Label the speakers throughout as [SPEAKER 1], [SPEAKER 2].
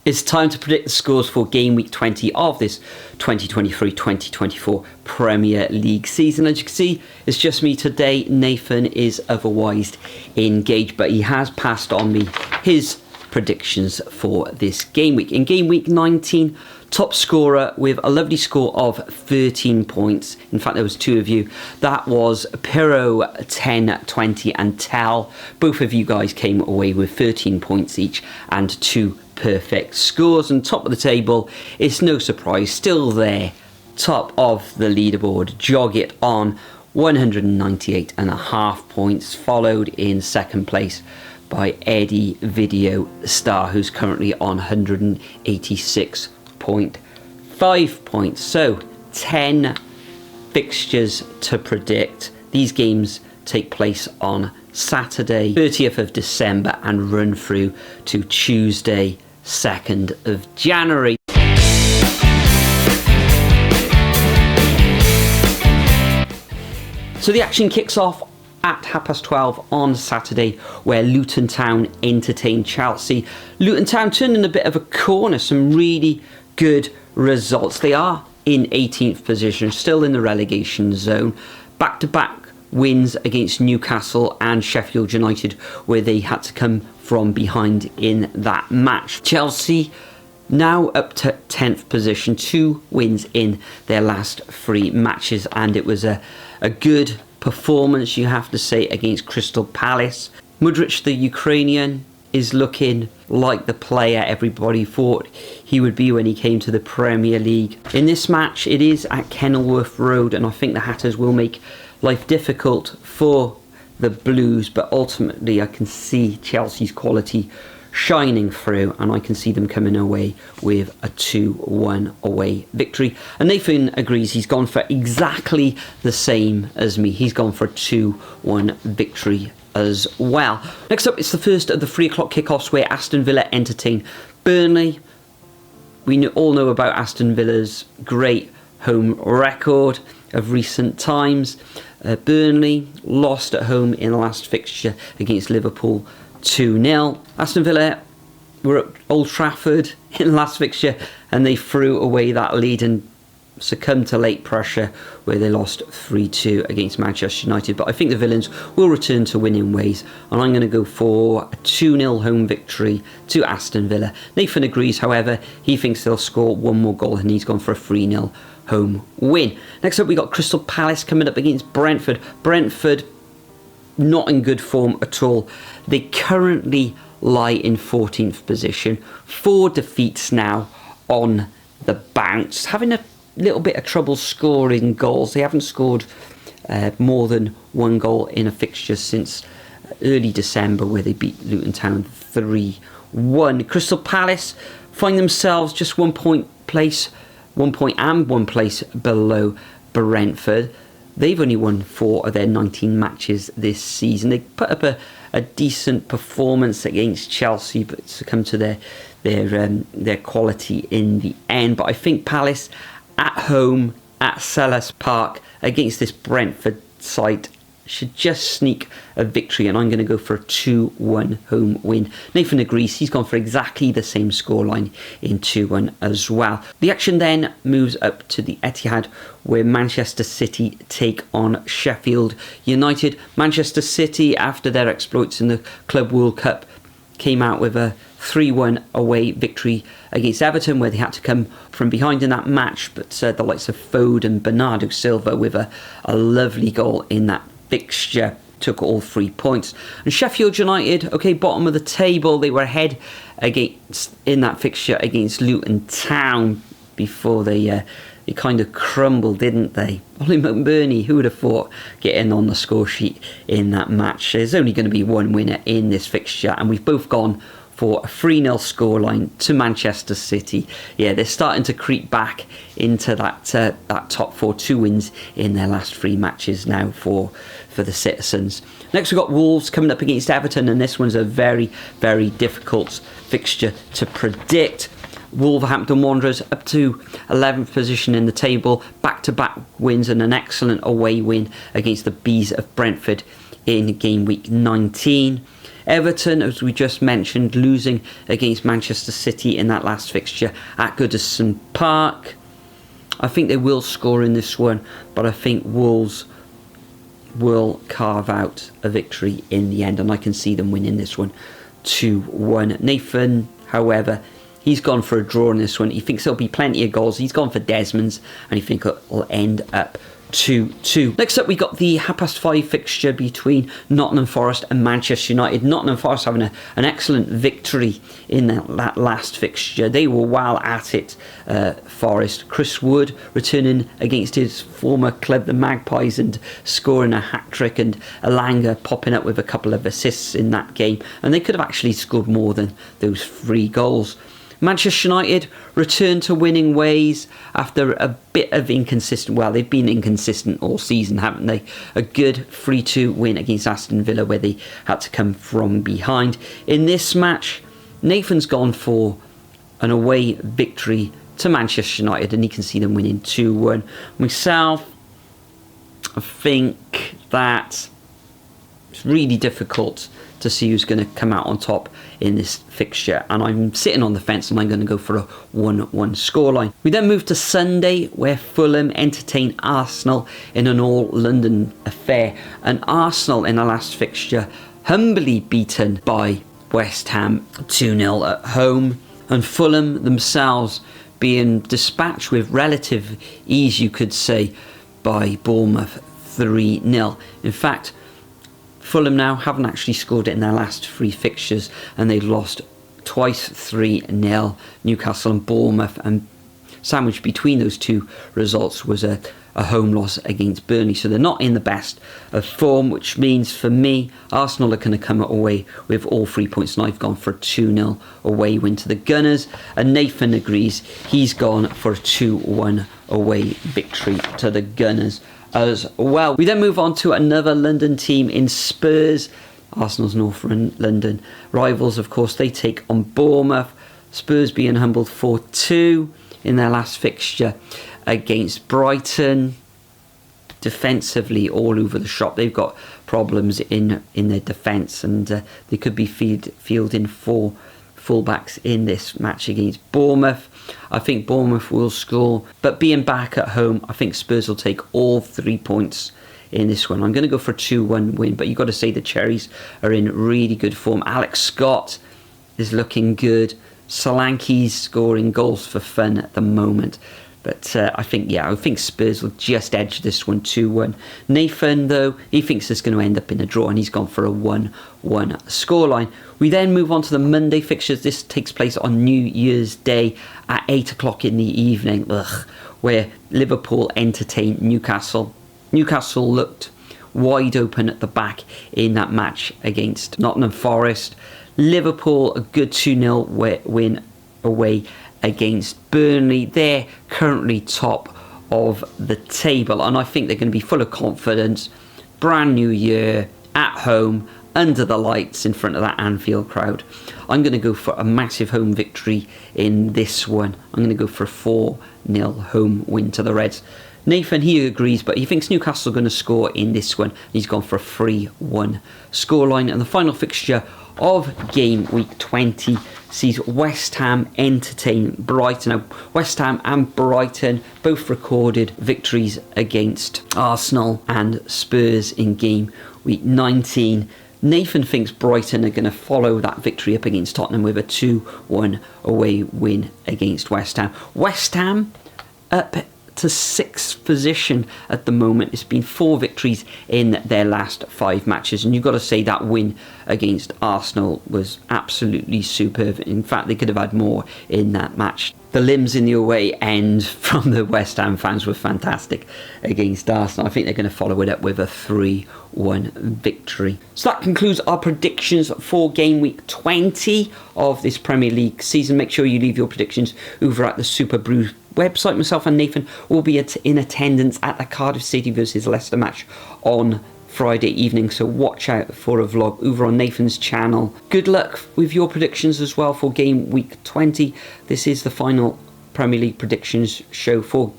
[SPEAKER 1] It's time to predict the scores for game week 20 of this 2023-2024 Premier League season. As you can see, it's just me today. Nathan is otherwise engaged, but he has passed on me his predictions for this game week. In game week 19, top scorer with a lovely score of 13 points. In fact, there was two of you. That was Piro 10, 20 and Tel. Both of you guys came away with 13 points each and two perfect scores. And top of the table, it's no surprise, still there, top of the leaderboard, jog it on, 198.5 points, followed in second place by Eddie Video Star, who's currently on 186.5 points. So 10 fixtures to predict. These games take place on Saturday 30th of December and run through to Tuesday 2nd of January. So the action kicks off at 12:30 on Saturday, where Luton Town entertain Chelsea. Luton Town turned in a bit of a corner, some really good results. They are in 18th position, still in the relegation zone. Back-to-back wins against Newcastle and Sheffield United, where they had to come from behind in that match. Chelsea now up to 10th position, 2 wins in their last 3 matches, and it was a good performance, you have to say, against Crystal Palace. Mudryk, the Ukrainian, is looking like the player everybody thought he would be when he came to the Premier League. In this match, it is at Kenilworth Road, and I think the Hatters will make life difficult for the Blues, but ultimately I can see Chelsea's quality shining through, and I can see them coming away with a 2-1 away victory. And Nathan agrees. He's gone for exactly the same as me. He's gone for a 2-1 victory as well. Next up, it's the first of the 3 o'clock kickoffs, where Aston Villa entertain Burnley. We all know about Aston Villa's great home record of recent times. Burnley lost at home in the last fixture against Liverpool 2-0. Aston Villa were at Old Trafford in the last fixture, and they threw away that lead and succumbed to late pressure, where they lost 3-2 against Manchester United. But I think the Villains will return to winning ways, and I'm going to go for a 2-0 home victory to Aston Villa. Nathan agrees, however. He thinks they'll score 1 more goal, and he's gone for a 3-0 home win. Next up, we got Crystal Palace coming up against Brentford. Brentford not in good form at all. They currently lie in 14th position. 4 defeats now on the bounce. Having a little bit of trouble scoring goals. They haven't scored more than 1 goal in a fixture since early December, where they beat Luton Town 3-1. Crystal Palace find themselves just 1 point and 1 place below Brentford. They've only won 4 of their 19 matches this season. They put up a decent performance against Chelsea, but succumbed to their quality in the end. But I think Palace at home at Selhurst Park against this Brentford side should just sneak a victory, and I'm going to go for a 2-1 home win. Nathan agrees. He's gone for exactly the same scoreline in 2-1 as well. The action then moves up to the Etihad, where Manchester City take on Sheffield United. Manchester City, after their exploits in the Club World Cup, came out with a 3-1 away victory against Everton, where they had to come from behind in that match, but the likes of Foden and Bernardo Silva with a lovely goal in that fixture took all 3 points. And Sheffield United, okay, bottom of the table, they were ahead in that fixture against Luton Town before they kind of crumbled, didn't they? Ollie McBurney, who would have thought, getting on the score sheet in that match. There's only going to be 1 winner in this fixture, and we've both gone for a 3-0 scoreline to Manchester City. Yeah, they're starting to creep back into that top 4. 2 wins in their last 3 matches now for the Citizens. Next, we've got Wolves coming up against Everton, and this one's a very, very difficult fixture to predict. Wolverhampton Wanderers up to 11th position in the table, back-to-back wins and an excellent away win against the Bees of Brentford in game week 19. Everton, as we just mentioned, losing against Manchester City in that last fixture at Goodison Park. I think they will score in this one, but I think Wolves will carve out a victory in the end, and I can see them winning this one 2-1. Nathan, however, he's gone for a draw in this one. He thinks there'll be plenty of goals. He's gone for Desmond's, and he thinks it'll end up 2-2. Next up, we got the 5:30 fixture between Nottingham Forest and Manchester United. Nottingham Forest having an excellent victory in that last fixture. They were well at it, Forest. Chris Wood returning against his former club, the Magpies, and scoring a hat-trick, and Elanga popping up with a couple of assists in that game. And they could have actually scored more than those 3 goals. Manchester United return to winning ways after a bit of inconsistent. Well, they've been inconsistent all season, haven't they? A good 3-2 win against Aston Villa where they had to come from behind. In this match, Nathan's gone for an away victory to Manchester United, and he can see them winning 2-1. Myself, I think that it's really difficult to see who's going to come out on top in this fixture, and I'm sitting on the fence and I'm going to go for a 1-1 scoreline. We then move to Sunday, where Fulham entertain Arsenal in an all-London affair, and Arsenal in the last fixture humbly beaten by West Ham 2-0 at home, and Fulham themselves being dispatched with relative ease, you could say, by Bournemouth 3-0. In fact, Fulham now haven't actually scored in their last 3 fixtures, and they've lost twice 3-0, Newcastle and Bournemouth, and sandwiched between those 2 results was a home loss against Burnley. So they're not in the best of form, which means for me, Arsenal are going to come away with all 3 points, and I've gone for a 2-0 away win to the Gunners, and Nathan agrees. He's gone for a 2-1 away victory to the Gunners as well. We then move on to another London team in Spurs. Arsenal's North London rivals, of course, they take on Bournemouth. Spurs being humbled 4-2 in their last fixture against Brighton. Defensively all over the shop. They've got problems in their defence, and they could be fielding 4 fullbacks in this match against Bournemouth. I think Bournemouth will score, but being back at home, I think Spurs will take all 3 points in this one. I'm going to go for a 2-1 win, but you've got to say the Cherries are in really good form. Alex Scott is looking good. Solanke's scoring goals for fun at the moment. But I think Spurs will just edge this one 2-1. Nathan, though, he thinks it's going to end up in a draw, and he's gone for a 1-1 scoreline. We then move on to the Monday fixtures. This takes place on New Year's Day at 8 o'clock in the evening, where Liverpool entertain Newcastle. Newcastle looked wide open at the back in that match against Nottingham Forest. Liverpool, a good 2-0 win away against Burnley. They're currently top of the table, and I think they're going to be full of confidence. Brand new year, at home, under the lights, in front of that Anfield crowd. I'm going to go for a massive home victory in this one. I'm going to go for a 4-0 home win to the Reds. Nathan, he agrees, but he thinks Newcastle are going to score in this one. He's gone for a 3-1 scoreline. And the final fixture of game week 20 sees West Ham entertain Brighton. Now, West Ham and Brighton both recorded victories against Arsenal and Spurs in game week 19. Nathan thinks Brighton are going to follow that victory up against Tottenham with a 2-1 away win against West Ham. West Ham up to 6th position at the moment. It's been 4 victories in their last 5 matches, and you've got to say that win against Arsenal was absolutely superb. In fact, they could have had more in that match. The limbs in the away end from the West Ham fans were fantastic against Arsenal. I think they're going to follow it up with a 3-1 victory. So that concludes our predictions for game week 20 of this Premier League season. Make sure you leave your predictions over at the Superbru website. Myself and Nathan will be in attendance at the Cardiff City versus Leicester match on Friday evening, so watch out for a vlog over on Nathan's channel. Good luck with your predictions as well for game week 20. This is the final Premier League predictions show for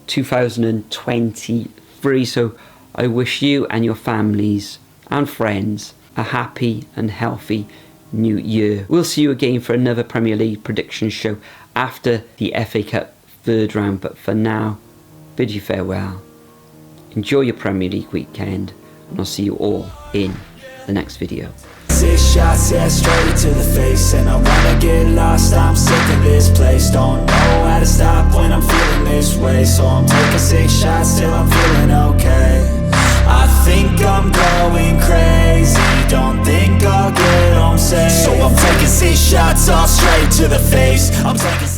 [SPEAKER 1] 2023, so I wish you and your families and friends a happy and healthy new year. We'll see you again for another Premier League prediction show after the FA Cup third round, but for now, bid you farewell. Enjoy your Premier League weekend, and I'll see you all in the next video.
[SPEAKER 2] 6 shots, yeah, straight to the face. And I wanna get lost, I'm sick of this place. Don't know how to stop when I'm feeling this way. So I'm taking 6 shots till I'm feeling okay. I think I'm going crazy, don't think I'll get home safe. So I'm taking 6 shots all straight to the face. I'm taking